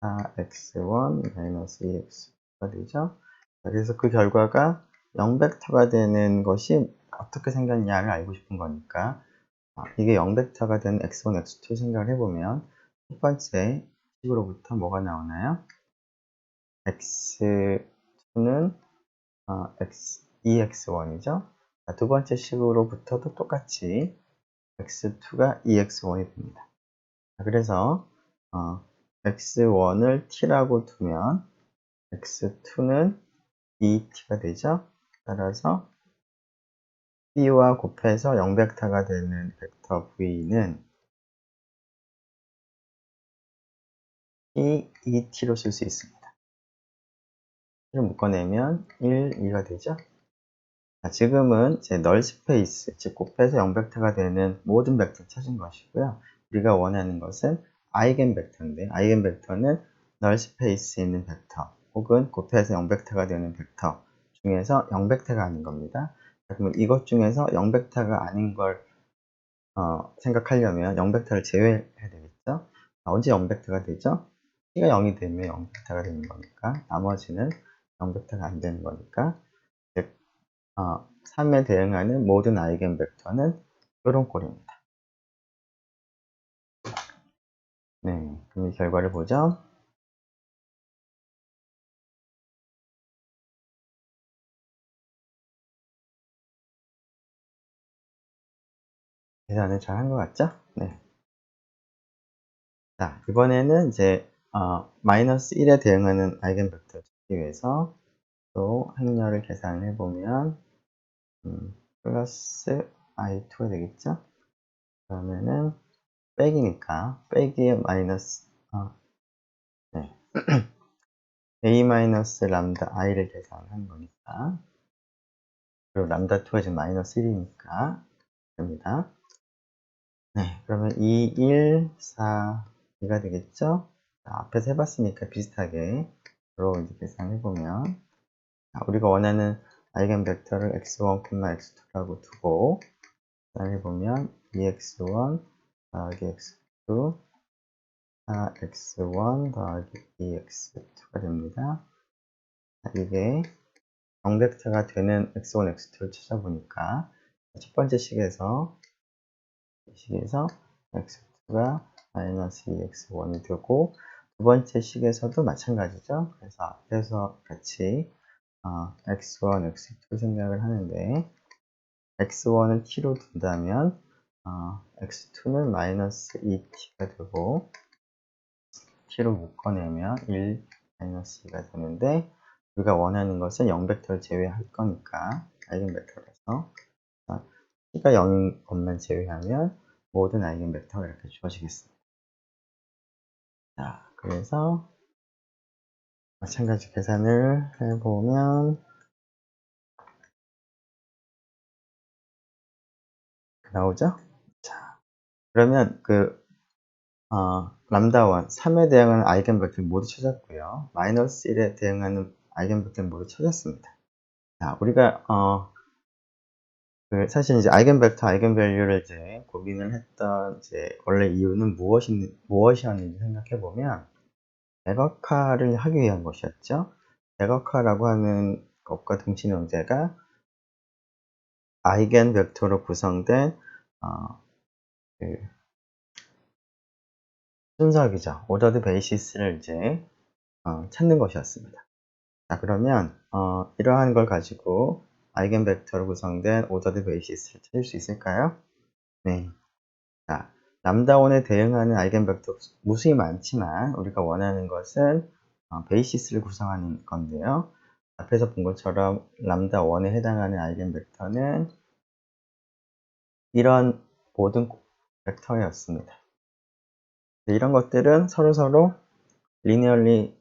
4x1, 마이너스 2x2가 되죠. 그래서 그 결과가 0벡터가 되는 것이 어떻게 생겼냐를 알고 싶은 거니까 이게 0벡터가 되는 x1, x2 생각을 해보면 첫 번째 식으로부터 뭐가 나오나요? x2는 2x1이죠. 두 번째 식으로부터도 똑같이 x2가 2x1이 됩니다. 그래서 x1을 t라고 두면 x2는 2t가 되죠. 따라서 b와 곱해서 0벡터가 되는 벡터 v는 t, 2t로 쓸 수 있습니다. 1을 묶어내면 1, 2가 되죠. 자, 지금은 이제 널 스페이스, 즉 곱해서 0벡터가 되는 모든 벡터를 찾은 것이고요. 우리가 원하는 것은 아이겐 벡터인데 아이겐 벡터는 널 스페이스에 있는 벡터 혹은 곱해서 0벡터가 되는 벡터 중에서 0벡터가 아닌 겁니다. 자, 그러면 이것 중에서 0벡터가 아닌 걸 생각하려면 0벡터를 제외해야 되겠죠. 언제 0벡터가 되죠? t가 0이 되면 0벡터가 되는 거니까 나머지는 0벡터가 안 되는 거니까 3에 대응하는 모든 아이겐 벡터는 이런 꼴입니다. 네, 그럼 이 결과를 보죠. 계산을 잘 한 것 같죠? 네. 자, 이번에는 이제 마이너스 1에 대응하는 아이겐 벡터 찾기 위해서 또 행렬을 계산을 해보면 플러스 i2가 되겠죠? 그러면은 빼기니까 빼기에 마이너스 네. a 마이너스 람다 i를 계산한 거니까 그리고 람다 2가 지금 마이너스 1이니까 됩니다. 네, 그러면 2, 1, 4, 2가 되겠죠? 자, 앞에서 해봤으니까 비슷하게 바로 이제 계산해보면 우리가 원하는 아이겐 벡터를 x1, x2라고 두고 계산해보면 2x1 더하기 x2 4x1 더하기 2x2가 됩니다. 이게 0벡터가 되는 x1, x2를 찾아보니까 첫 번째 식에서 x2가 마이너스 2x1이 되고 두 번째 식에서도 마찬가지죠. 그래서 앞에서 같이 x1, x2 생각을 하는데 x1을 t로 둔다면 x2는 마이너스 2t가 되고 t로 묶어내면 1 마이너스 2가 되는데 우리가 원하는 것은 0벡터를 제외할 거니까 아이겐 벡터라서 t가 0인 것만 제외하면 모든 아이겐 벡터가 이렇게 주어지겠습니다. 자, 그래서 마찬가지 계산을 해보면 나오죠? 자, 그러면 람다1, 3에 대응하는 아이겐 벡터를 모두 찾았고요. 마이너스 1에 대응하는 아이겐 벡터를 모두 찾았습니다. 자, 우리가 사실 이제 아이겐 벡터, 아이겐 밸류를 이제 고민을 했던 이제 원래 이유는 무엇이었는지 생각해 보면 대각화를 하기 위한 것이었죠. 대각화라고 하는 것과 동시 논제가 아이겐 벡터로 구성된 그 순서이죠. 오더드 베이시스를 이제 찾는 것이었습니다. 자, 그러면 이러한 걸 가지고 아이겐 벡터로 구성된 오더드 베이시스를 찾을 수 있을까요? 네. 자, 람다1에 대응하는 아이겐벡터 무수히 많지만 우리가 원하는 것은 베이시스를 구성하는 건데요. 앞에서 본 것처럼 람다1에 해당하는 아이겐벡터는 이런 모든 벡터였습니다. 이런 것들은 서로서로 linearly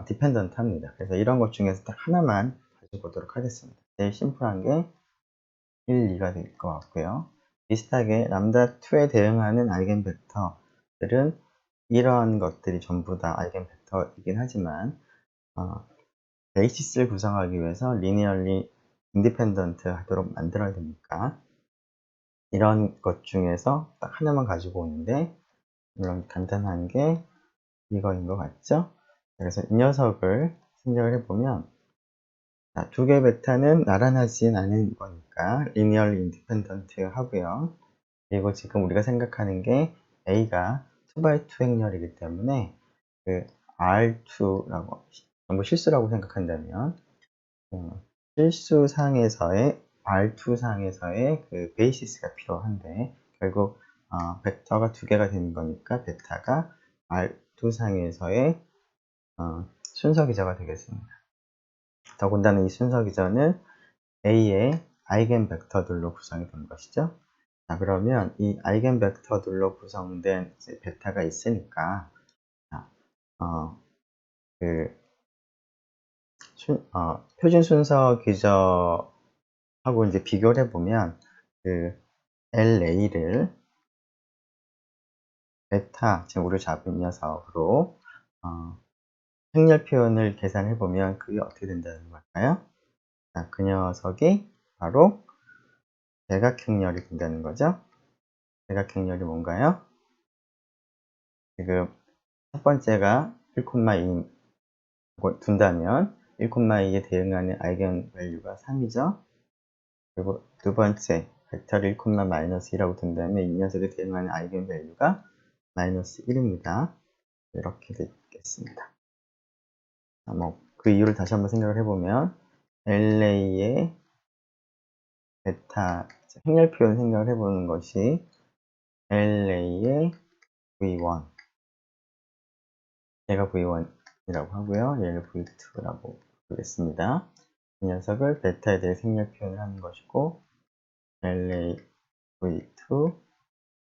dependent 합니다. 그래서 이런 것 중에서 딱 하나만 가지고 보도록 하겠습니다. 제일 심플한 게 1, 2가 될 것 같고요. 비슷하게 람다2에 대응하는 아이겐벡터들은 이러한 것들이 전부 다 아이겐벡터이긴 하지만 베이시스를 구성하기 위해서 linearly independent 하도록 만들어야 되니까 이런 것 중에서 딱 하나만 가지고 오는데 물론 간단한 게 이거인 것 같죠? 그래서 이 녀석을 생각을 해보면 두 개의 베타는 나란하진 않은 거니까 linearly independent 하고요. 그리고 지금 우리가 생각하는 게 A가 2x2 행렬이기 때문에 그 R2라고 전부 실수라고 생각한다면 실수상에서의 R2상에서의 그 베이시스가 필요한데 결국 벡터가 두 개가 되는 거니까 베타가 R2상에서의 순서 기저가 되겠습니다. 더군다나 이 순서 기저는 A의 아이겐 벡터들로 구성이 된 것이죠. 자, 그러면 이 아이겐 벡터들로 구성된 베타가 있으니까 그 표준 순서 기저하고 이제 비교를 해보면 그 LA를 베타 제곱으로 잡은 녀석으로 행렬 표현을 계산해보면 그게 어떻게 된다는 걸까요? 자, 그 녀석이 바로 대각행렬이 된다는 거죠. 대각행렬이 뭔가요? 지금 첫 번째가 1,2 둔다면 1,2에 대응하는 아이겐 밸류가 3이죠. 그리고 두 번째 벡터를 1,-1이라고 둔다면 이 녀석에 대응하는 아이겐 밸류가 -1입니다. 이렇게 되겠습니다. 그 이유를 다시 한번 생각을 해보면 LA의 베타 행렬 표현 생각을 해보는 것이 LA의 V1 얘가 V1이라고 하고요. 얘를 V2라고 부르겠습니다. 이 녀석을 베타에 대해 행렬 표현을 하는 것이고 LA V2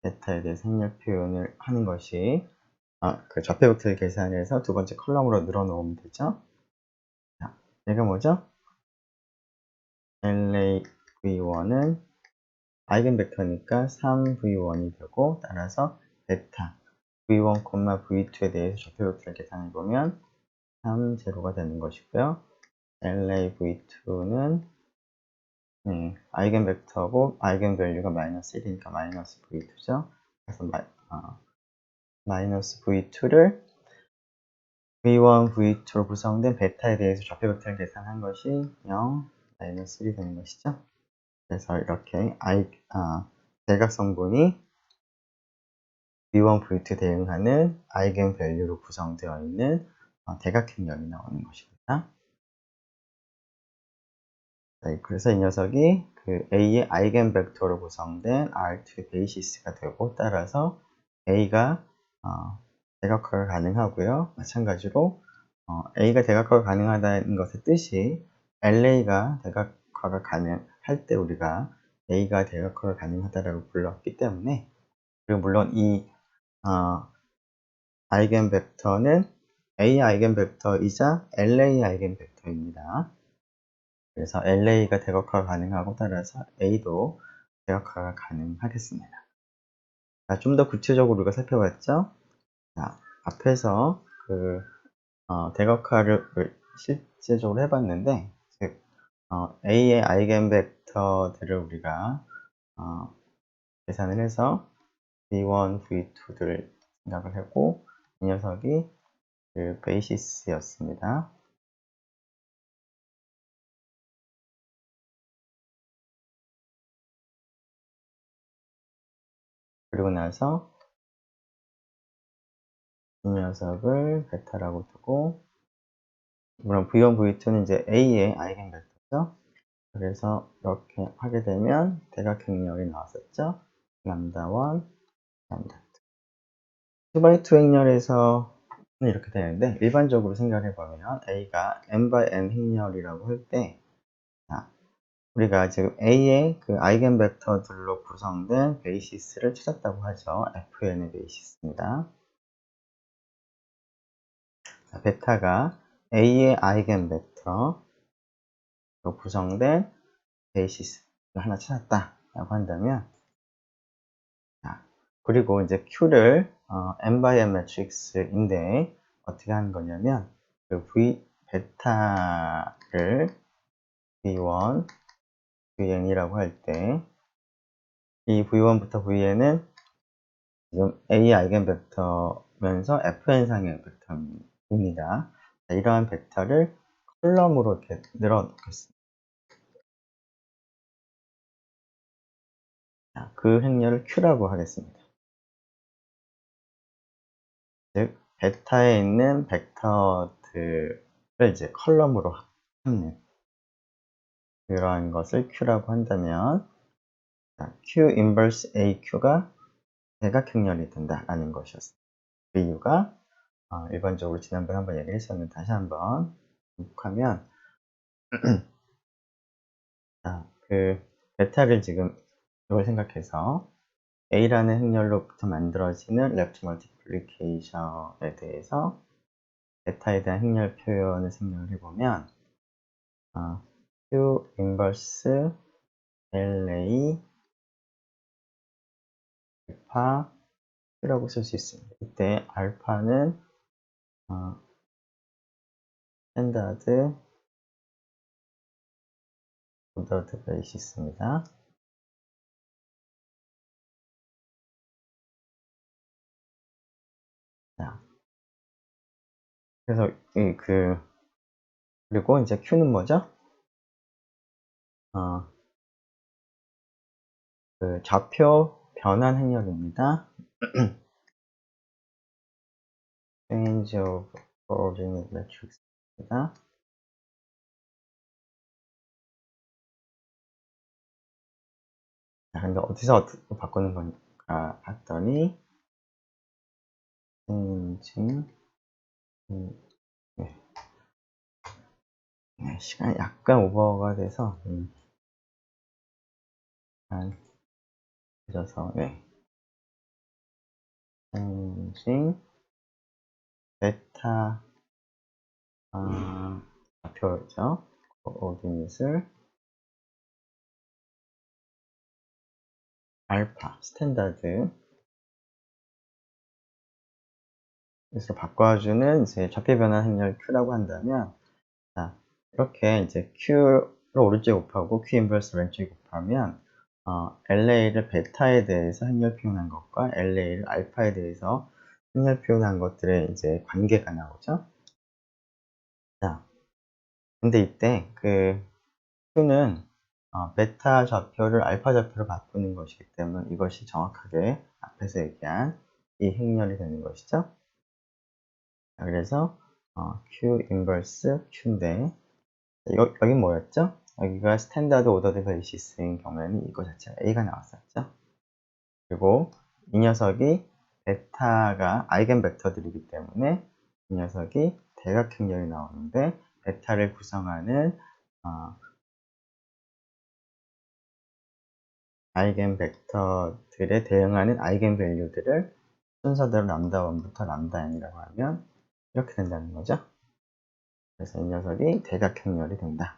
베타에 대해 행렬 표현을 하는 것이 그 좌표 벡터를 계산해서 두 번째 컬럼으로 늘어놓으면 되죠. 자, 얘가 뭐죠? LA V1은 아이겐 벡터니까 3V1이 되고 따라서 베타 V1, V2에 대해서 좌표 벡터를 계산해보면 3, 0가 되는 것이고요. LA V2는 아이겐 벡터고 아이겐 밸류가 -1이니까 -V2죠. 그래서 마이너스 V2를 V1, V2로 구성된 베타에 대해서 좌표 벡터를 계산한 것이 0, -1이 되는 것이죠. 그래서 이렇게 대각성분이 V1, V2 대응하는 아이겐 밸류로 구성되어 있는 대각행렬이 나오는 것입니다. 네, 그래서 이 녀석이 그 A의 아이겐 벡터로 구성된 R2의 베이시스가 되고 따라서 A가 대각화가 가능하고요. 마찬가지로 A가 대각화가 가능하다는 것의 뜻이 LA가 대각화가 가능할 때 우리가 A가 대각화가 가능하다라고 불렀기 때문에 그리고 물론 이 아이겐 벡터는 A 아이겐 벡터이자 LA 아이겐 벡터입니다. 그래서 LA가 대각화가 가능하고 따라서 A도 대각화가 가능하겠습니다. 자, 좀 더 구체적으로 우리가 살펴봤죠? 자, 앞에서 그 대각화를 실제적으로 해봤는데 즉 A의 아이겐 벡터들을 우리가 계산을 해서 V1, V2를 생각을 하고 이 녀석이 그 베이시스였습니다. 그리고 나서 이 녀석을 베타라고 두고 물론 V1, V2는 이제 A의 아이겐 벡터죠. 그래서 이렇게 하게 되면 대각행렬이 나왔었죠. 람다1, 람다. 2x2 행렬에서 이렇게 되는데, 일반적으로 생각을 해보면 A가 n×n 행렬이라고 할 때, 우리가 지금 A의 그 아이겐 벡터들로 구성된 베이시스를 찾았다고 하죠. Fn의 베이시스입니다. 베타가 A의 아이겐 벡터로 구성된 베이시스를 하나 찾았다라고 한다면, 그리고 이제 Q를 n×n 매트릭스인데 어떻게 하는 거냐면, 그 베타를 V1, Vn이라고 할 때, 이 V1부터 Vn은 지금 A 아이겐 벡터면서 Fn상의 벡터입니다. 이러한 벡터를 컬럼으로 이렇게 늘어 놓겠습니다. 그 행렬을 Q라고 하겠습니다. 즉, 베타에 있는 벡터들을 이제 컬럼으로 합는 그러한 것을 Q라고 한다면, Q 인버스 AQ가 대각행렬이 된다라는 것이었습니다. 그 이유가 일반적으로 지난번에 한번 얘기를 했었는데 다시 한번 반복하면, 그 베타를 지금 이걸 생각해서 A라는 행렬로부터 만들어지는 레프트 멀티플리케이션에 대해서 베타에 대한 행렬 표현을 생각을 해보면, Q 인버스 LA 알파 Q라고 쓸 수 있습니다. 이때 알파는 스탠다드 오더드 베이시스입니다. 그래서 그리고 이제 Q는 뭐죠? 그 좌표 변환 행렬입니다. Change of coordinate matrix입니다. 근데 어디서 어떻게 바꾸는 건가 봤더니, 시간이 약간 오버가 돼서, 약간 늦어서, changing 베타, 좌표죠. coordinate을 알파, 스탠다드, 그래서 바꿔주는 이제 좌표 변환 행렬 Q라고 한다면, 이렇게 이제 Q를 오른쪽에 곱하고 Q 인버스 왼쪽에 곱하면, LA를 베타에 대해서 행렬 표현한 것과 LA를 알파에 대해서 행렬 표현한 것들의 이제 관계가 나오죠. 근데 이때 그 Q는 베타 좌표를 알파 좌표로 바꾸는 것이기 때문에 이것이 정확하게 앞에서 얘기한 이 행렬이 되는 것이죠. 그래서 Q 인버스 Q인데, 여기 뭐였죠? 여기가 스탠다드 오더드 베이시스인 경우에는 이거 자체가 A가 나왔었죠. 그리고 이 녀석이 베타가 아이겐 벡터들이기 때문에 이 녀석이 대각행렬이 나오는데, 베타를 구성하는 아이겐 벡터들에 대응하는 아이겐 밸류들을 순서대로 람다1부터 람다 n이라고 하면 이렇게 된다는 거죠. 그래서 이 녀석이 대각행렬이 된다.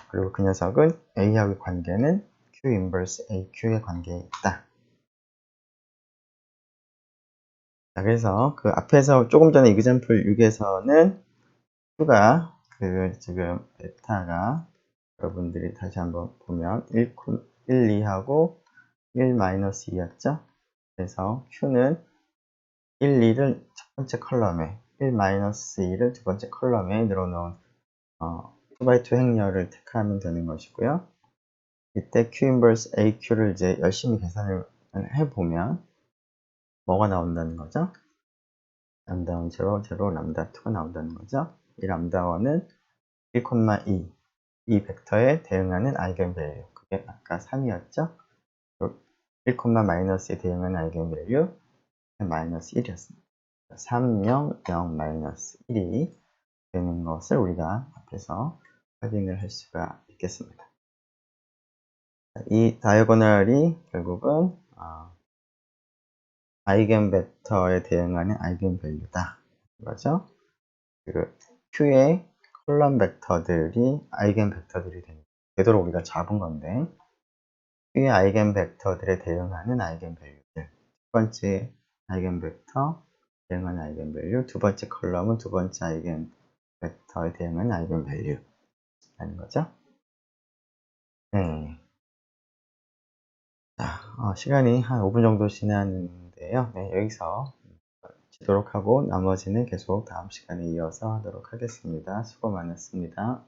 그리고 그 녀석은 A하고의 관계는 Q 인버스 AQ의 관계에 있다. 그래서 그 앞에서 조금 전에 example 6에서는 Q가 지금 베타가 여러분들이 다시 한번 보면 1, 2하고 1-2였죠. 그래서 Q는 1, 2를 첫 번째 컬럼에, 1-2를 두 번째 컬럼에 늘어놓은 2x2 행렬을 택하면 되는 것이고요. 이때 Q 인버스 AQ를 이제 열심히 계산을 해보면 뭐가 나온다는 거죠? 람다1 0, 0, 람다2가 나온다는 거죠. 이 람다1은 1,2, 이 벡터에 대응하는 아이겐 밸류, 그게 아까 3이었죠. 1, 마이너스에 대응하는 아이겐밸류 마이너스 1이었습니다. 3, 0, 0, 마이너스 1이 되는 것을 우리가 앞에서 확인을 할 수가 있겠습니다. 이 다이아고널이 결국은 아이겐벡터에 대응하는 아이겐밸류다. 이거죠. 그리고 Q의 컬럼 벡터들이 아이겐벡터들이 되도록 우리가 잡은 건데, Q의 아이겐벡터들에 대응하는 아이겐밸류들. 첫 번째 아이겐벡터 대응하는 아이겐밸류, 두 번째 컬럼은 두 번째 아이겐벡터에 대응하는 아이겐밸류라는 거죠. 네. 자, 시간이 한 5분 정도 지났는데요. 네, 여기서 지도록 하고 나머지는 계속 다음 시간에 이어서 하도록 하겠습니다. 수고 많았습니다.